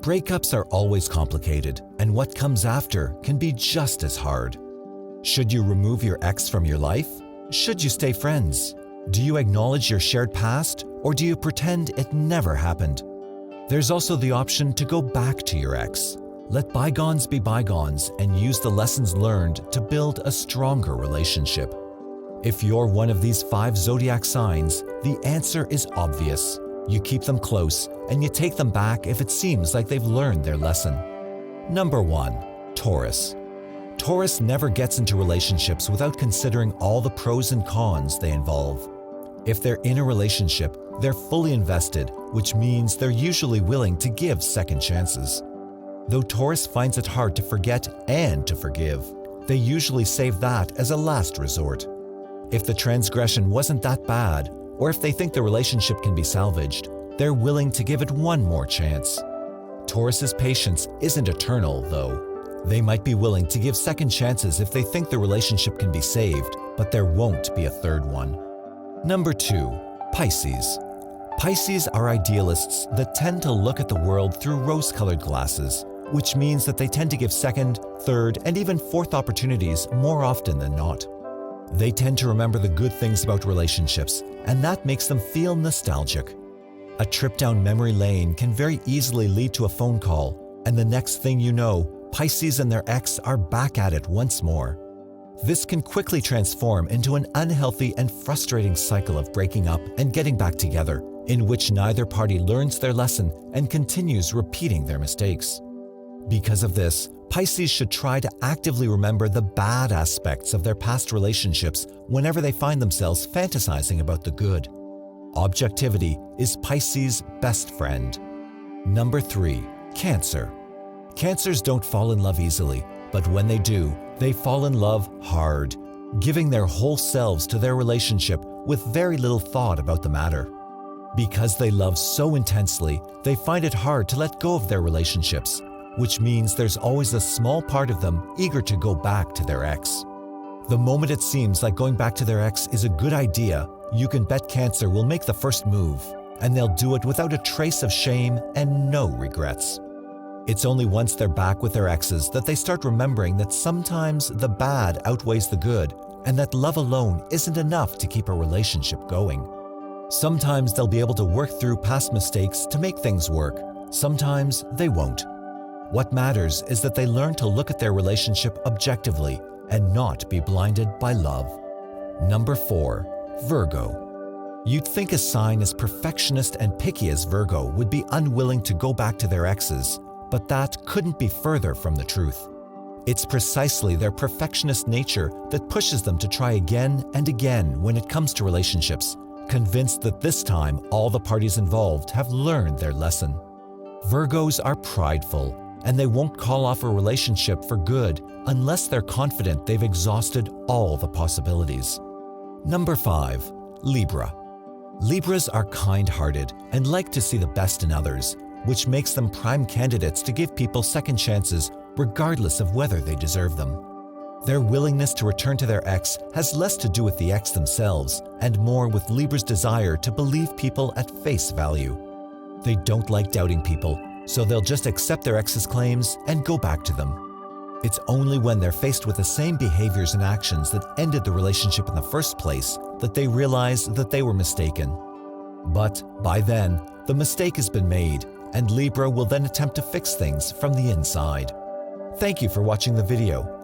Breakups are always complicated, and what comes after can be just as hard. Should you remove your ex from your life? Should you stay friends? Do you acknowledge your shared past, or do you pretend it never happened? There's also the option to go back to your ex. Let bygones be bygones and use the lessons learned to build a stronger relationship. If you're one of these 5 zodiac signs, the answer is obvious. You keep them close and you take them back if it seems like they've learned their lesson. Number 1. Taurus. Taurus never gets into relationships without considering all the pros and cons they involve. If they're in a relationship, they're fully invested, which means they're usually willing to give second chances. Though Taurus finds it hard to forget and to forgive, they usually save that as a last resort. If the transgression wasn't that bad, or if they think the relationship can be salvaged, they're willing to give it one more chance. Taurus's patience isn't eternal, though. They might be willing to give second chances if they think the relationship can be saved, but there won't be a third one. Number 2. Pisces. Pisces are idealists that tend to look at the world through rose-colored glasses, which means that they tend to give second, third, and even fourth opportunities more often than not. They tend to remember the good things about relationships, and that makes them feel nostalgic. A trip down memory lane can very easily lead to a phone call, and the next thing you know, Pisces and their ex are back at it once more. This can quickly transform into an unhealthy and frustrating cycle of breaking up and getting back together, in which neither party learns their lesson and continues repeating their mistakes. Because of this, Pisces should try to actively remember the bad aspects of their past relationships whenever they find themselves fantasizing about the good. Objectivity is Pisces' best friend. Number 3. Cancer. Cancers don't fall in love easily, but when they do, they fall in love hard, giving their whole selves to their relationship with very little thought about the matter. Because they love so intensely, they find it hard to let go of their relationships, which means there's always a small part of them eager to go back to their ex. The moment it seems like going back to their ex is a good idea, you can bet Cancer will make the first move, and they'll do it without a trace of shame and no regrets. It's only once they're back with their exes that they start remembering that sometimes the bad outweighs the good, and that love alone isn't enough to keep a relationship going. Sometimes they'll be able to work through past mistakes to make things work. Sometimes they won't. What matters is that they learn to look at their relationship objectively and not be blinded by love. Number 4. Virgo. You'd think a sign as perfectionist and picky as Virgo would be unwilling to go back to their exes, but that couldn't be further from the truth. It's precisely their perfectionist nature that pushes them to try again and again when it comes to relationships, convinced that this time all the parties involved have learned their lesson. Virgos are prideful, and they won't call off a relationship for good unless they're confident they've exhausted all the possibilities. Number 5. Libra. Libras are kind-hearted and like to see the best in others, which makes them prime candidates to give people second chances regardless of whether they deserve them. Their willingness to return to their ex has less to do with the ex themselves and more with Libra's desire to believe people at face value. They don't like doubting people, so they'll just accept their ex's claims and go back to them. It's only when they're faced with the same behaviors and actions that ended the relationship in the first place that they realize that they were mistaken. But by then, the mistake has been made, and Libra will then attempt to fix things from the inside. Thank you for watching the video.